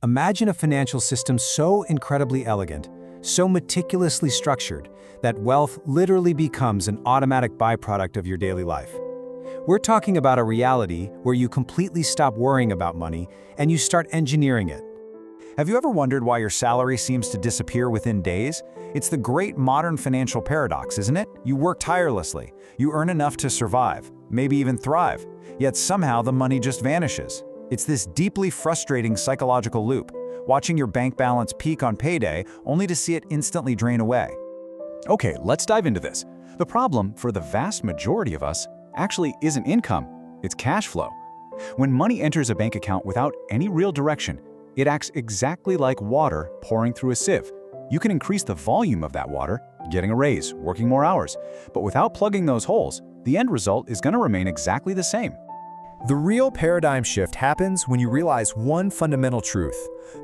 Imagine a financial system so incredibly elegant, so meticulously structured, that wealth literally becomes an automatic byproduct of your daily life. We're talking about a reality where you completely stop worrying about money and you start engineering it. Have you ever wondered why your salary seems to disappear within days? It's the great modern financial paradox, isn't it? You work tirelessly, you earn enough to survive, maybe even thrive, yet somehow the money just vanishes. It's this deeply frustrating psychological loop, watching your bank balance peak on payday only to see it instantly drain away. Okay, let's dive into this. The problem, for the vast majority of us, actually isn't income, it's cash flow. When money enters a bank account without any real direction, it acts exactly like water pouring through a sieve. You can increase the volume of that water, getting a raise, working more hours, but without plugging those holes, the end result is going to remain exactly the same. The real paradigm shift happens when you realize one fundamental truth.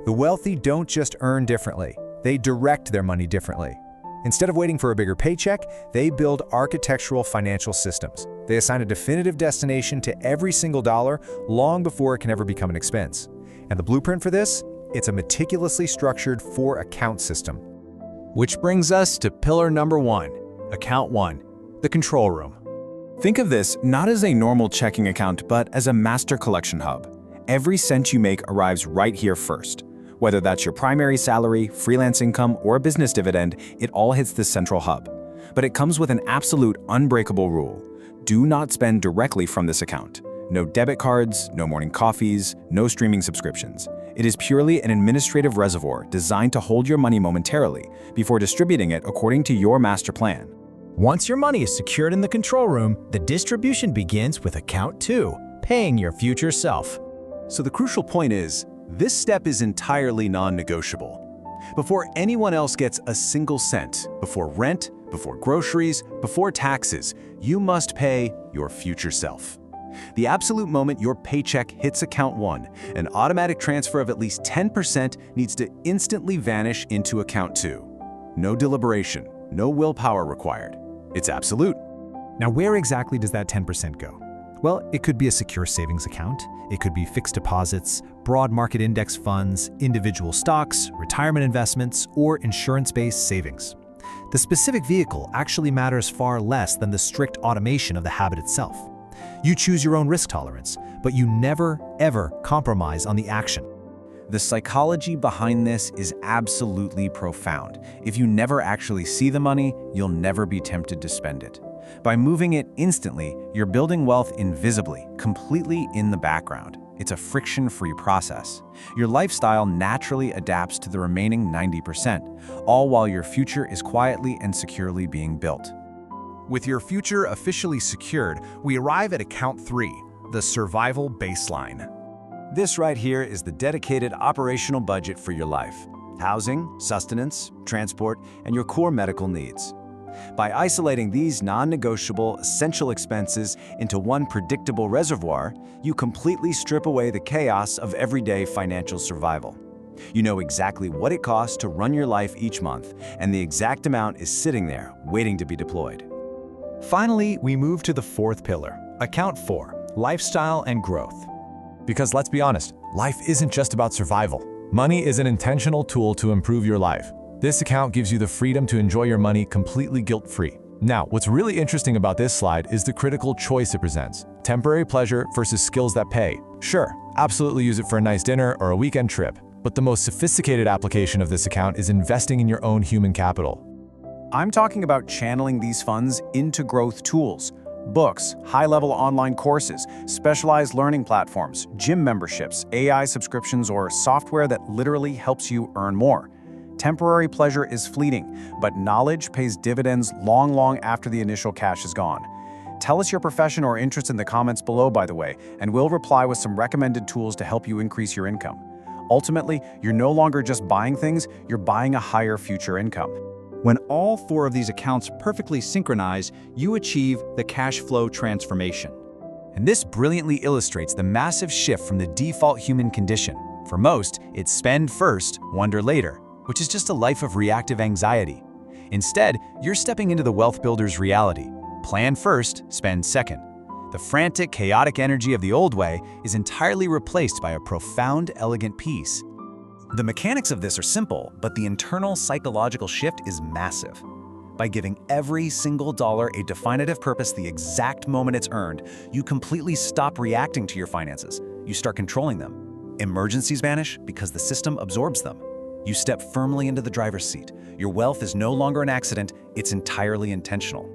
The wealthy don't just earn differently, they direct their money differently. Instead of waiting for a bigger paycheck, they build architectural financial systems. They assign a definitive destination to every single dollar long before it can ever become an expense. And the blueprint for this? It's a meticulously structured 4-account system. Which brings us to pillar number 1, account 1, the control room. Think of this not as a normal checking account, but as a master collection hub. Every cent you make arrives right here first. Whether that's your primary salary, freelance income, or a business dividend, it all hits this central hub. But it comes with an absolute unbreakable rule. Do not spend directly from this account. No debit cards, no morning coffees, no streaming subscriptions. It is purely an administrative reservoir designed to hold your money momentarily before distributing it according to your master plan. Once your money is secured in the control room, the distribution begins with account 2, paying your future self. So the crucial point is, this step is entirely non-negotiable. Before anyone else gets a single cent, before rent, before groceries, before taxes, you must pay your future self. The absolute moment your paycheck hits account 1, an automatic transfer of at least 10% needs to instantly vanish into account 2. No deliberation, no willpower required. It's absolute. Now, where exactly does that 10% go? Well, it could be a secure savings account, it could be fixed deposits, broad market index funds, individual stocks, retirement investments, or insurance-based savings. The specific vehicle actually matters far less than the strict automation of the habit itself. You choose your own risk tolerance, but you never, ever compromise on the action. The psychology behind this is absolutely profound. If you never actually see the money, you'll never be tempted to spend it. By moving it instantly, you're building wealth invisibly, completely in the background. It's a friction-free process. Your lifestyle naturally adapts to the remaining 90%, all while your future is quietly and securely being built. With your future officially secured, we arrive at account 3, the survival baseline. This right here is the dedicated operational budget for your life: housing, sustenance, transport, and your core medical needs. By isolating these non-negotiable, essential expenses into one predictable reservoir, you completely strip away the chaos of everyday financial survival. You know exactly what it costs to run your life each month, and the exact amount is sitting there, waiting to be deployed. Finally, we move to the 4th pillar, account 4, lifestyle and growth. Because let's be honest, life isn't just about survival. Money is an intentional tool to improve your life. This account gives you the freedom to enjoy your money completely guilt-free. Now, what's really interesting about this slide is the critical choice it presents: temporary pleasure versus skills that pay. Sure, absolutely use it for a nice dinner or a weekend trip, but the most sophisticated application of this account is investing in your own human capital. I'm talking about channeling these funds into growth tools: books, high-level online courses, specialized learning platforms, gym memberships, AI subscriptions, or software that literally helps you earn more. Temporary pleasure is fleeting, but knowledge pays dividends long after the initial cash is gone. Tell us your profession or interest in the comments below, by the way, and we'll reply with some recommended tools to help you increase your income. Ultimately, you're no longer just buying things, you're buying a higher future income. When all 4 of these accounts perfectly synchronize, you achieve the cash flow transformation. And this brilliantly illustrates the massive shift from the default human condition. For most, it's spend first, wonder later, which is just a life of reactive anxiety. Instead, you're stepping into the wealth builder's reality. Plan first, spend second. The frantic, chaotic energy of the old way is entirely replaced by a profound, elegant peace. The mechanics of this are simple, but the internal psychological shift is massive. By giving every single dollar a definitive purpose the exact moment it's earned, you completely stop reacting to your finances. You start controlling them. Emergencies vanish because the system absorbs them. You step firmly into the driver's seat. Your wealth is no longer an accident, it's entirely intentional.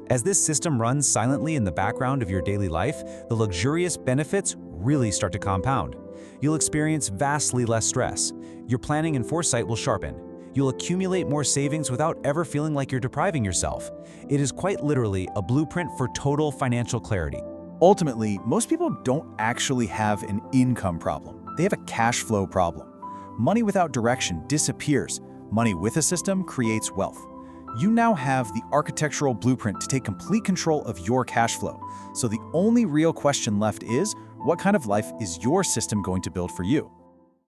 As this system runs silently in the background of your daily life, the luxurious benefits really start to compound. You'll experience vastly less stress. Your planning and foresight will sharpen. You'll accumulate more savings without ever feeling like you're depriving yourself. It is quite literally a blueprint for total financial clarity. Ultimately, most people don't actually have an income problem. They have a cash flow problem. Money without direction disappears. Money with a system creates wealth. You now have the architectural blueprint to take complete control of your cash flow. So the only real question left is, what kind of life is your system going to build for you?